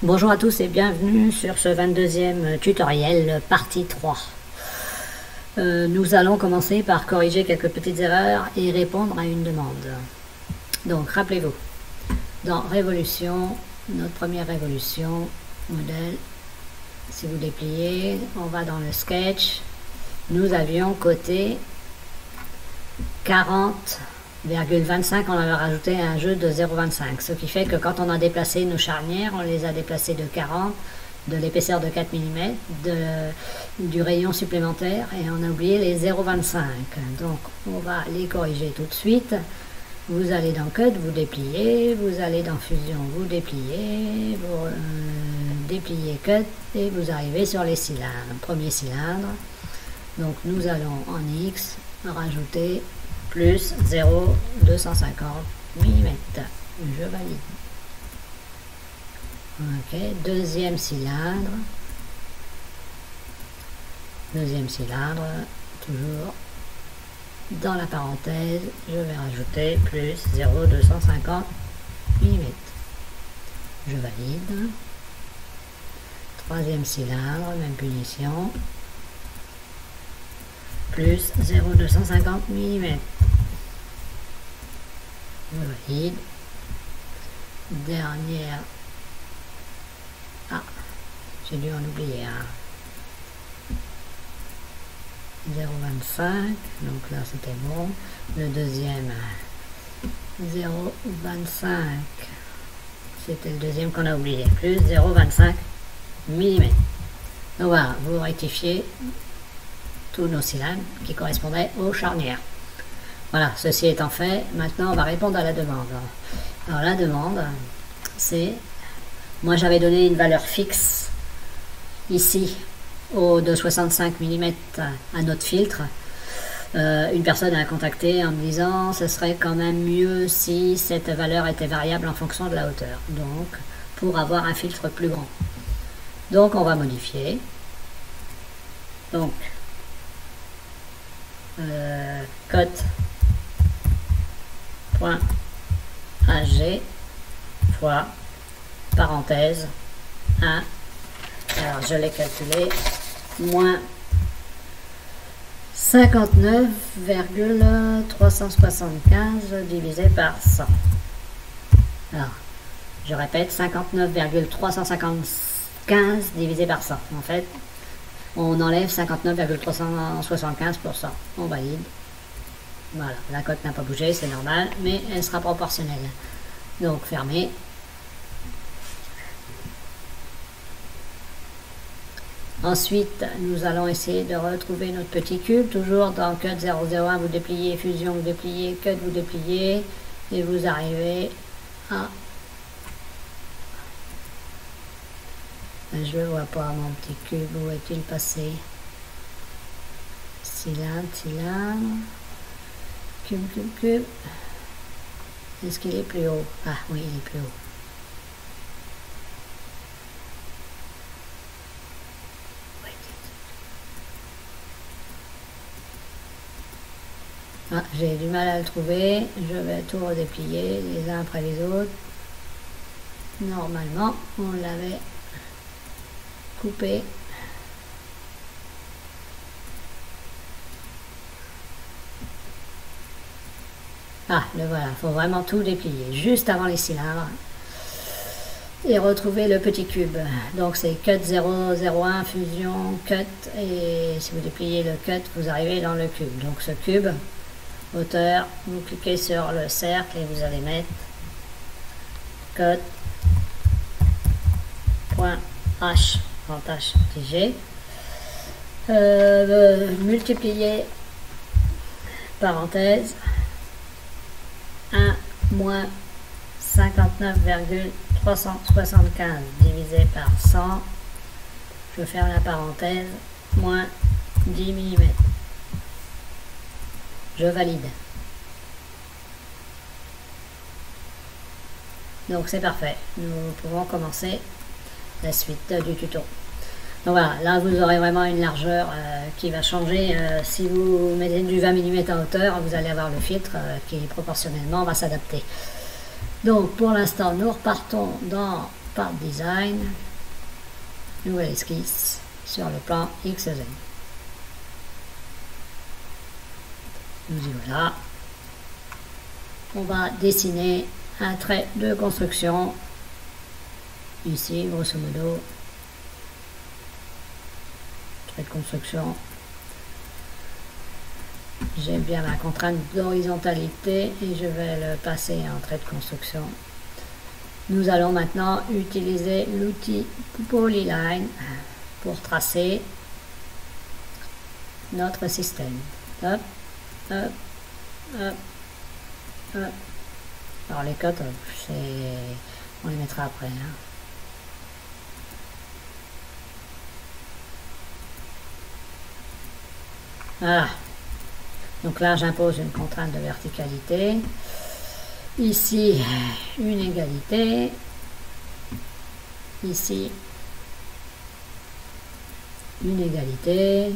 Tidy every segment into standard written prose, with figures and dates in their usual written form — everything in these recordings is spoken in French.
Bonjour à tous et bienvenue sur ce 22e tutoriel, partie 3. Nous allons commencer par corriger quelques petites erreurs et répondre à une demande. Donc rappelez-vous, dans Révolution, notre première révolution, modèle, si vous dépliez, on va dans le sketch, nous avions coté 40,25, on avait rajouté un jeu de 0,25, ce qui fait que quand on a déplacé nos charnières, on les a déplacées de 40, de l'épaisseur de 4 mm, du rayon supplémentaire, et on a oublié les 0,25. Donc on va les corriger tout de suite. Vous allez dans Cut, vous dépliez, vous allez dans Fusion, vous dépliez, vous dépliez Cut, et vous arrivez sur les cylindres. Premier cylindre, donc nous allons en X rajouter plus 0,250 mm. Je valide. Ok, deuxième cylindre, toujours dans la parenthèse, je vais rajouter plus 0,250 mm. Je valide. Troisième cylindre, même punition, plus 0,250 mm. Je valide. Dernière. Ah, j'ai dû en oublier un. 0,25. Donc là c'était bon. Le deuxième 0,25. C'était le deuxième qu'on a oublié. Plus 0,25 mm. Donc voilà, vous rectifiez tous nos cylindres qui correspondaient aux charnières. Voilà, ceci étant fait, maintenant on va répondre à la demande. Alors la demande, c'est, moi j'avais donné une valeur fixe ici au de 65 mm à notre filtre. Une personne a contacté en me disant ce serait quand même mieux si cette valeur était variable en fonction de la hauteur, donc pour avoir un filtre plus grand. Donc on va modifier. Donc cote.ag fois parenthèse 1, alors je l'ai calculé, moins 59,375 divisé par 100. Alors je répète, 59,375 divisé par 100. En fait on enlève 59,375%. On valide. Voilà, la cote n'a pas bougé, c'est normal, mais elle sera proportionnelle. Donc fermé. Ensuite, nous allons essayer de retrouver notre petit cube, toujours dans Cut 001, vous dépliez, Fusion, vous dépliez, Cut, vous dépliez, et vous arrivez à... Je ne vois pas mon petit cube, où est-il passé? Cylindre, cube. Est-ce qu'il est plus haut? Ah oui, il est plus haut. Ah, j'ai du mal à le trouver. Je vais tout redéplier les uns après les autres. Normalement, on l'avait coupé. Ah, le voilà, il faut vraiment tout déplier juste avant les cylindres et retrouver le petit cube. Donc c'est Cut 001, Fusion, Cut, et si vous dépliez le Cut, vous arrivez dans le cube. Donc ce cube, hauteur, vous cliquez sur le cercle et vous allez mettre Cut.h en tâche TG, multiplier parenthèse 1 moins 59,375 divisé par 100, je ferme la parenthèse, moins 10 mm. Je valide. Donc c'est parfait, nous pouvons commencer la suite du tuto. Donc voilà, là vous aurez vraiment une largeur qui va changer. Si vous mettez du 20 mm en hauteur, vous allez avoir le filtre qui proportionnellement va s'adapter. Donc pour l'instant, nous repartons dans part design, nouvelle esquisse sur le plan XZ. Nous y voilà. On va dessiner un trait de construction ici, grosso modo. Trait de construction. J'ai bien la contrainte d'horizontalité et je vais le passer en trait de construction. Nous allons maintenant utiliser l'outil Polyline pour tracer notre système. Hop, hop, hop, hop. Alors les cotes, on les mettra après. Hein. Voilà. Donc là, j'impose une contrainte de verticalité. Ici, une égalité. Ici, une égalité.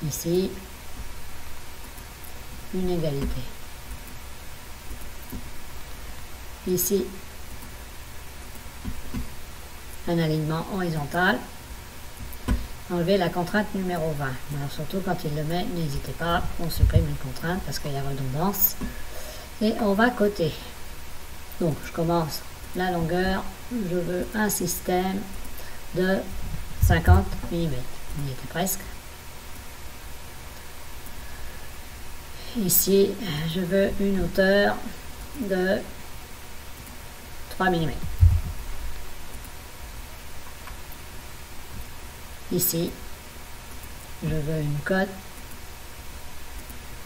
Ici, une égalité. Ici, un alignement horizontal. Enlever la contrainte numéro 20. Alors surtout quand il le met, n'hésitez pas, on supprime une contrainte parce qu'il y a redondance. Et on va coter. Donc je commence la longueur, je veux un système de 50 mm. On y était presque. Ici, je veux une hauteur de 3 mm. Ici, je veux une cote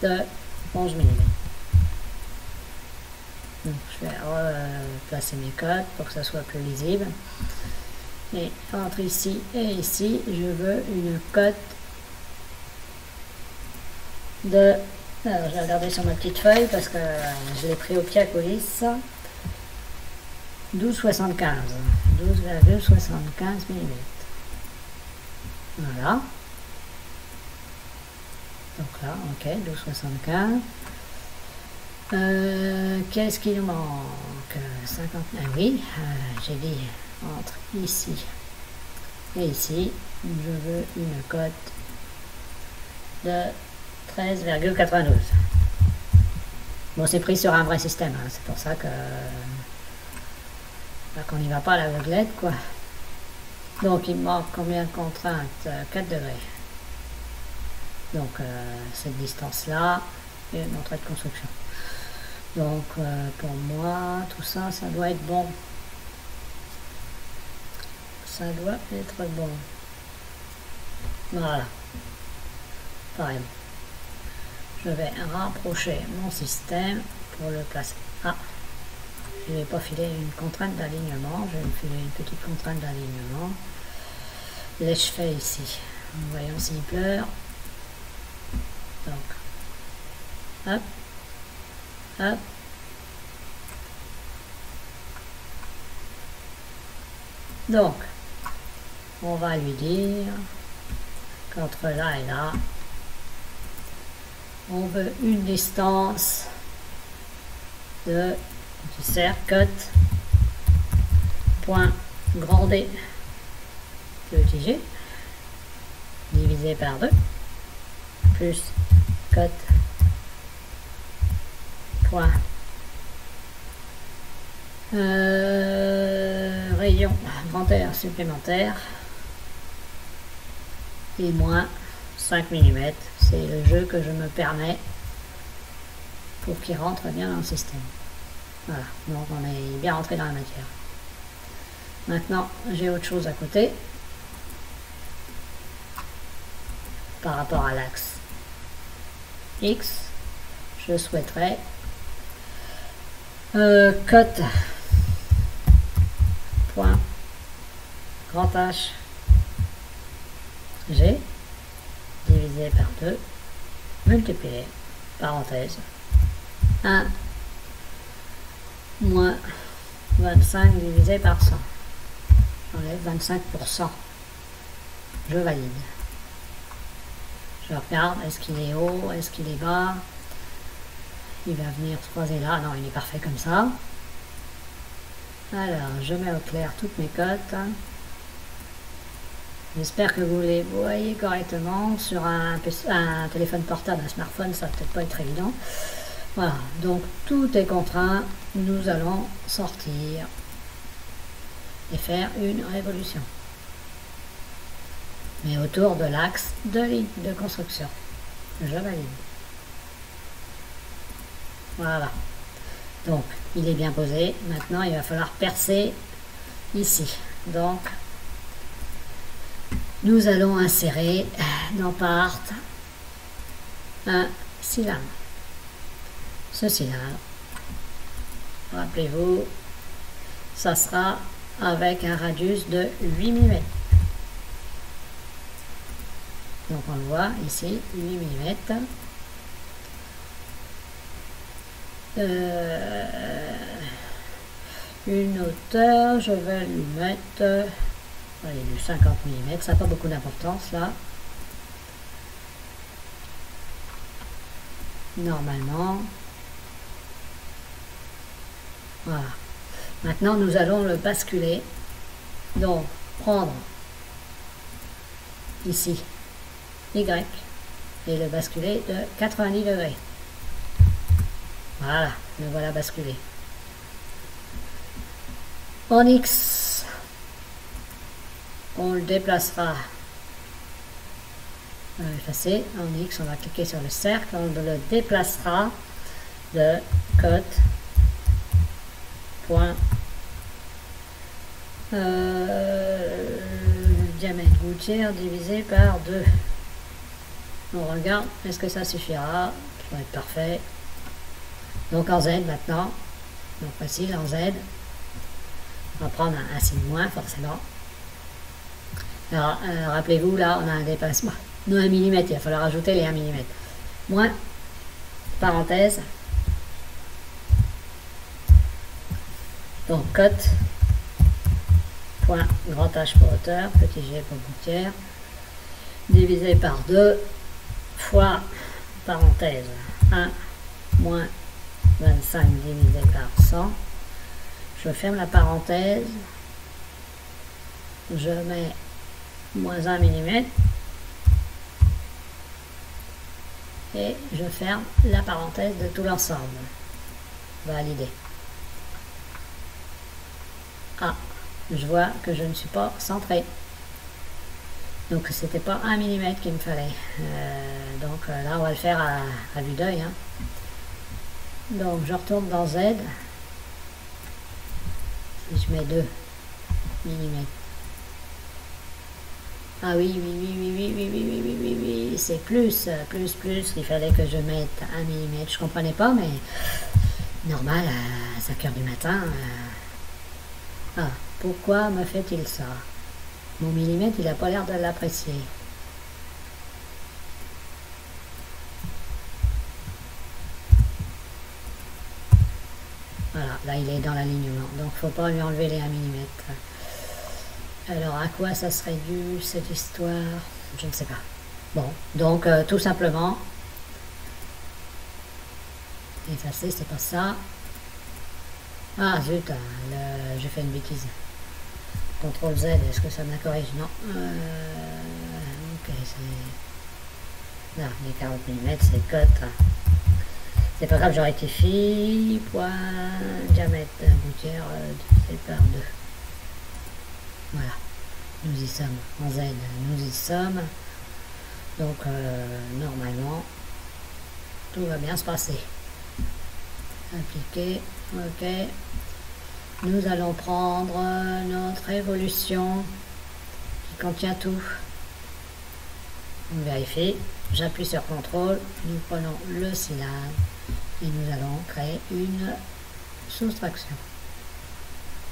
de 11 mm. Donc, je vais replacer mes cotes pour que ça soit plus lisible. Et entre ici et ici, je veux une cote de... Alors, je vais regarder sur ma petite feuille parce que je l'ai pris au pied à coulisse. 12,75. 12,75 mm. Voilà. Donc là, ok, 12,75. Qu'est-ce qu'il nous manque? 50. Ah oui, j'ai dit entre ici et ici, je veux une cote de 13,92. Bon, c'est pris sur un vrai système, hein, c'est pour ça que qu'on n'y va pas à l'aveuglette, quoi. Donc il me manque combien de contraintes? 4 degrés. Donc cette distance-là et mon trait de construction. Donc pour moi, tout ça, ça doit être bon. Ça doit être bon. Voilà. Pareil. Je vais rapprocher mon système pour le placer. Ah, je ne vais pas filer une contrainte d'alignement, je vais me filer une petite contrainte d'alignement. Laisse fait ici. Voyons s'il pleure. Donc, hop, hop. Donc, on va lui dire qu'entre là et là, on veut une distance de du cercle point grand D petit g divisé par 2 plus cote point rayon grand R supplémentaire et moins 5 mm. C'est le jeu que je me permets pour qu'il rentre bien dans le système. Voilà, donc on est bien rentré dans la matière. Maintenant, j'ai autre chose à côté. Par rapport à l'axe X, je souhaiterais cote point grand H G divisé par 2 multiplié parenthèse 1 moins 25 divisé par 100. J'enlève 25%. Je valide. Je regarde, est-ce qu'il est haut, est-ce qu'il est bas? Il va venir se croiser là. Non, il est parfait comme ça. Alors, je mets au clair toutes mes cotes. J'espère que vous les voyez correctement. Sur un téléphone portable, un smartphone, ça va peut-être pas être évident. Voilà, donc tout est contraint. Nous allons sortir et faire une révolution. Mais autour de l'axe de ligne de construction. Je valide. Voilà. Donc, il est bien posé. Maintenant, il va falloir percer ici. Donc, nous allons insérer dans part un cylindre. Ce cylindre, rappelez-vous, ça sera avec un radius de 8 mm. Donc, on le voit ici, 8 mm. Une hauteur, je vais lui mettre allez, du 50 mm, ça n'a pas beaucoup d'importance là. Normalement, voilà. Maintenant, nous allons le basculer. Donc, prendre ici Y et le basculer de 90 degrés. Voilà, le voilà basculé. En X, on le déplacera. On va effacer. En X, on va cliquer sur le cercle. On le déplacera de cote point diamètre gouttière divisé par 2. On regarde, est-ce que ça suffira? Ça va être parfait. Donc en Z maintenant, donc facile en Z, on va prendre un signe moins forcément. Alors rappelez-vous là, on a un dépassement de 1 mm, il va falloir ajouter les 1 mm. Moins, parenthèse, donc cote, point grand H pour hauteur, petit g pour gouttière, divisé par 2, fois, parenthèse, 1, moins 25 divisé par 100, je ferme la parenthèse, je mets moins 1 mm et je ferme la parenthèse de tout l'ensemble. Valider. Ah, je vois que je ne suis pas centré. Donc c'était pas 1 mm qu'il me fallait. Donc là on va le faire à vue d'œil. Hein. Donc je retourne dans Z. Si je mets 2 mm. Ah oui, c'est plus, il fallait que je mette 1 mm. Je comprenais pas, mais normal, à 5 h du matin. Ah, pourquoi me fait-il ça? Mon millimètre, il n'a pas l'air de l'apprécier. Voilà, là il est dans l'alignement, donc il ne faut pas lui enlever les 1 mm. Alors à quoi ça serait dû cette histoire? Je ne sais pas. Bon, donc tout simplement, effacer, c'est pas ça. Ah zut, j'ai fait une bêtise. CTRL Z, est-ce que ça me corrige? Non. Ok, c'est... Là, les 40 mm, c'est cote. C'est pas grave, je rectifie. Point, diamètre, gouttière, divisé par 2. Voilà, nous y sommes. En Z, nous y sommes. Donc, normalement, tout va bien se passer. Appliquer, ok. Nous allons prendre notre évolution qui contient tout. On vérifie. J'appuie sur CTRL. Nous prenons le cylindre et nous allons créer une soustraction.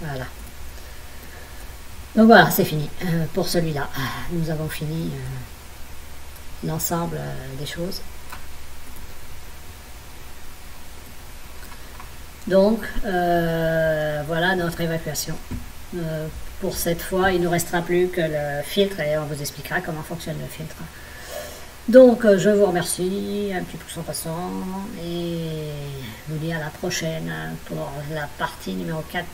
Voilà. Donc voilà, c'est fini pour celui-là. Nous avons fini l'ensemble des choses. Donc, voilà notre évacuation. Pour cette fois, il ne nous restera plus que le filtre et on vous expliquera comment fonctionne le filtre. Donc, je vous remercie, un petit pouce en passant, et je vous dis à la prochaine pour la partie numéro 4.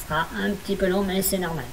sera un petit peu long, mais c'est normal.